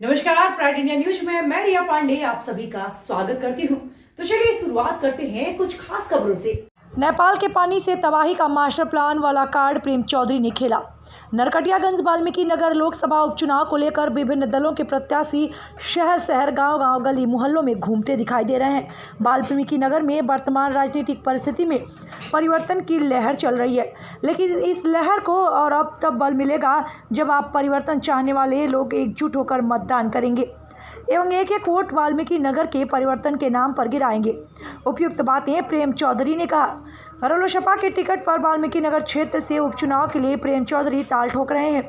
नमस्कार, pride India news में मैं रिया पांडे आप सभी का स्वागत करती हूं। तो चलिए शुरुआत करते हैं कुछ खास खबरों से। नेपाल के पानी से तबाही का मास्टर प्लान वाला कार्ड प्रेम चौधरी ने खेला। नरकटियागंज वाल्मीकि नगर लोकसभा उपचुनाव को लेकर विभिन्न दलों के प्रत्याशी शहर शहर गांव-गांव गली मोहल्लों में घूमते दिखाई दे रहे हैं। वाल्मीकि नगर में वर्तमान राजनीतिक परिस्थिति में परिवर्तन की लहर चल रही है, लेकिन इस लहर को और अब तब बल मिलेगा जब आप परिवर्तन चाहने वाले लोग एकजुट होकर मतदान करेंगे एवं एक एक वोट वाल्मीकि नगर के परिवर्तन के नाम पर गिराएंगे। उपयुक्त बातें प्रेम चौधरी ने कहा। रालोसपा के टिकट पर वाल्मीकि नगर क्षेत्र से उपचुनाव के लिए प्रेम चौधरी ताल ठोक रहे हैं।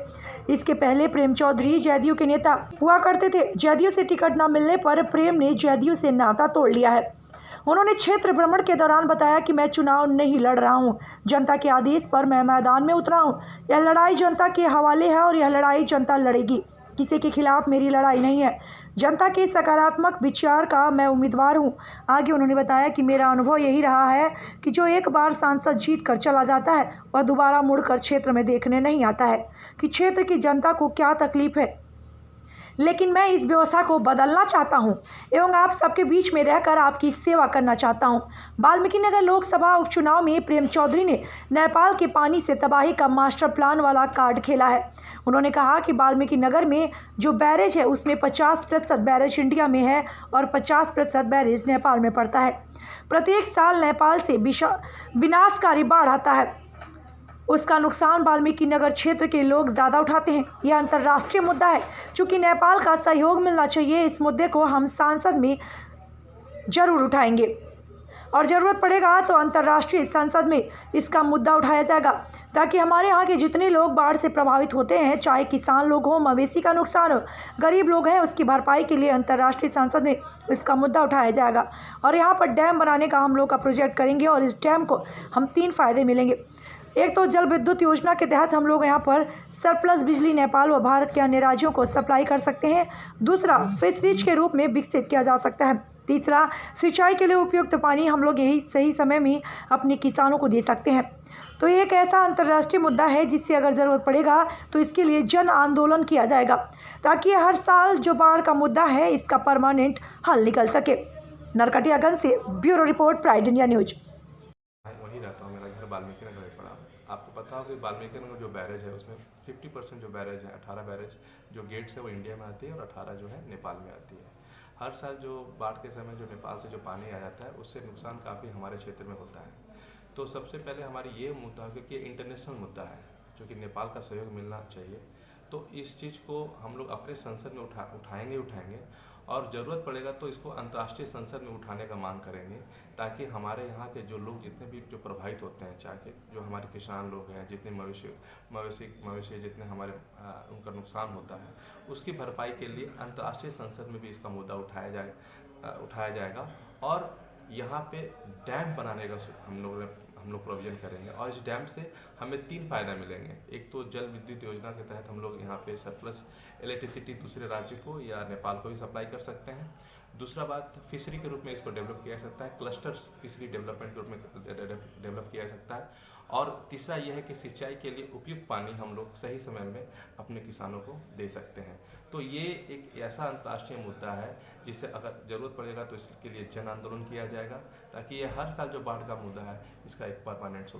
इसके पहले प्रेम चौधरी जदयू के नेता हुआ करते थे। जदयू से टिकट न मिलने पर प्रेम ने जदयू से नाता तोड़ लिया है। उन्होंने क्षेत्र भ्रमण के दौरान बताया कि मैं चुनाव नहीं लड़ रहा हूं, जनता के आदेश पर मैं मैदान में उतरा हूं। यह लड़ाई जनता के हवाले है और यह लड़ाई जनता लड़ेगी। किसी के खिलाफ मेरी लड़ाई नहीं है। जनता के सकारात्मक विचार का मैं उम्मीदवार हूं। आगे उन्होंने बताया कि मेरा अनुभव यही रहा है कि जो एक बार सांसद जीत कर चला जाता है वह दोबारा मुड़कर क्षेत्र में देखने नहीं आता है कि क्षेत्र की जनता को क्या तकलीफ है। लेकिन मैं इस व्यवस्था को बदलना चाहता हूं एवं आप सबके बीच में रहकर आपकी सेवा करना चाहता हूं। वाल्मीकि नगर लोकसभा उपचुनाव में प्रेम चौधरी ने नेपाल के पानी से तबाही का मास्टर प्लान वाला कार्ड खेला है। उन्होंने कहा कि वाल्मीकि नगर में जो बैरेज है उसमें 50% बैरेज इंडिया में है और 50% बैरेज नेपाल में पड़ता है। प्रत्येक साल नेपाल से विनाशकारी बाढ़ आता है, उसका नुकसान वाल्मीकि नगर क्षेत्र के लोग ज़्यादा उठाते हैं। यह अंतर्राष्ट्रीय मुद्दा है, चूँकि नेपाल का सहयोग मिलना चाहिए। इस मुद्दे को हम संसद में जरूर उठाएंगे और ज़रूरत पड़ेगा तो अंतर्राष्ट्रीय संसद में इसका मुद्दा उठाया जाएगा, ताकि हमारे यहाँ के जितने लोग बाढ़ से प्रभावित होते हैं, चाहे किसान लोग हों, मवेशी का नुकसान हो, गरीब लोग हैं, उसकी भरपाई के लिए अंतर्राष्ट्रीय संसद में इसका मुद्दा उठाया जाएगा। और यहाँ पर डैम बनाने का हम लोग का प्रोजेक्ट करेंगे और इस डैम को हम 3 फ़ायदे मिलेंगे। एक तो जल विद्युत योजना के तहत हम लोग यहाँ पर सरप्लस बिजली नेपाल व भारत के अन्य राज्यों को सप्लाई कर सकते हैं। दूसरा, फिशरीज के रूप में विकसित किया जा सकता है। तीसरा, सिंचाई के लिए उपयुक्त पानी हम लोग यही सही समय में अपने किसानों को दे सकते हैं। तो ये एक ऐसा अंतर्राष्ट्रीय मुद्दा है जिससे अगर ज़रूरत पड़ेगा तो इसके लिए जन आंदोलन किया जाएगा, ताकि हर साल जो बाढ़ का मुद्दा है इसका परमानेंट हल निकल सके। नरकटियागंज से bureau report, pride India news. वहीं रहता हूँ, मेरा घर वाल्मीकि नगर में पड़ा। आपको पता हो कि वाल्मीकि नगर जो बैरेज है उसमें 50% जो बैरेज है, 18 बैरेज जो गेट्स है वो इंडिया में आती है और 18 जो है नेपाल में आती है। हर साल जो बाढ़ के समय जो नेपाल से जो पानी आ जाता है उससे नुकसान काफ़ी हमारे क्षेत्र में होता है। तो सबसे पहले हमारी ये मुद्दा है, क्योंकि इंटरनेशनल मुद्दा है जो कि नेपाल का सहयोग मिलना चाहिए, तो इस चीज़ को हम लोग अपने संसद में उठाएंगे और ज़रूरत पड़ेगा तो इसको अंतर्राष्ट्रीय संसद में उठाने का मांग करेंगे, ताकि हमारे यहाँ के जो लोग जितने भी जो प्रभावित होते हैं, चाहे जो हमारे किसान लोग हैं, जितने मवेशी जितने हमारे उनका नुकसान होता है, उसकी भरपाई के लिए अंतर्राष्ट्रीय संसद में भी इसका मुद्दा उठाया जाएगा। और यहाँ पे डैम बनाने का हम लोग प्रोविजन करेंगे और इस डैम से हमें 3 फ़ायदा मिलेंगे। एक तो जल विद्युत योजना के तहत हम लोग यहाँ पे सरप्लस इलेक्ट्रिसिटी दूसरे राज्य को या नेपाल को भी सप्लाई कर सकते हैं। दूसरा बात, फिशरी के रूप में इसको डेवलप किया जा सकता है, क्लस्टर फिशरी डेवलपमेंट के रूप में डेवलप किया जा सकता है। और तीसरा यह है कि सिंचाई के लिए उपयुक्त पानी हम लोग सही समय में अपने किसानों को दे सकते हैं। तो ये एक ऐसा अंतर्राष्ट्रीय मुद्दा है जिससे अगर ज़रूरत पड़ेगा तो इसके लिए जन आंदोलन किया जाएगा, ताकि ये हर साल जो बाढ़ का मुद्दा है इसका एक परमानेंट सोल्यूशन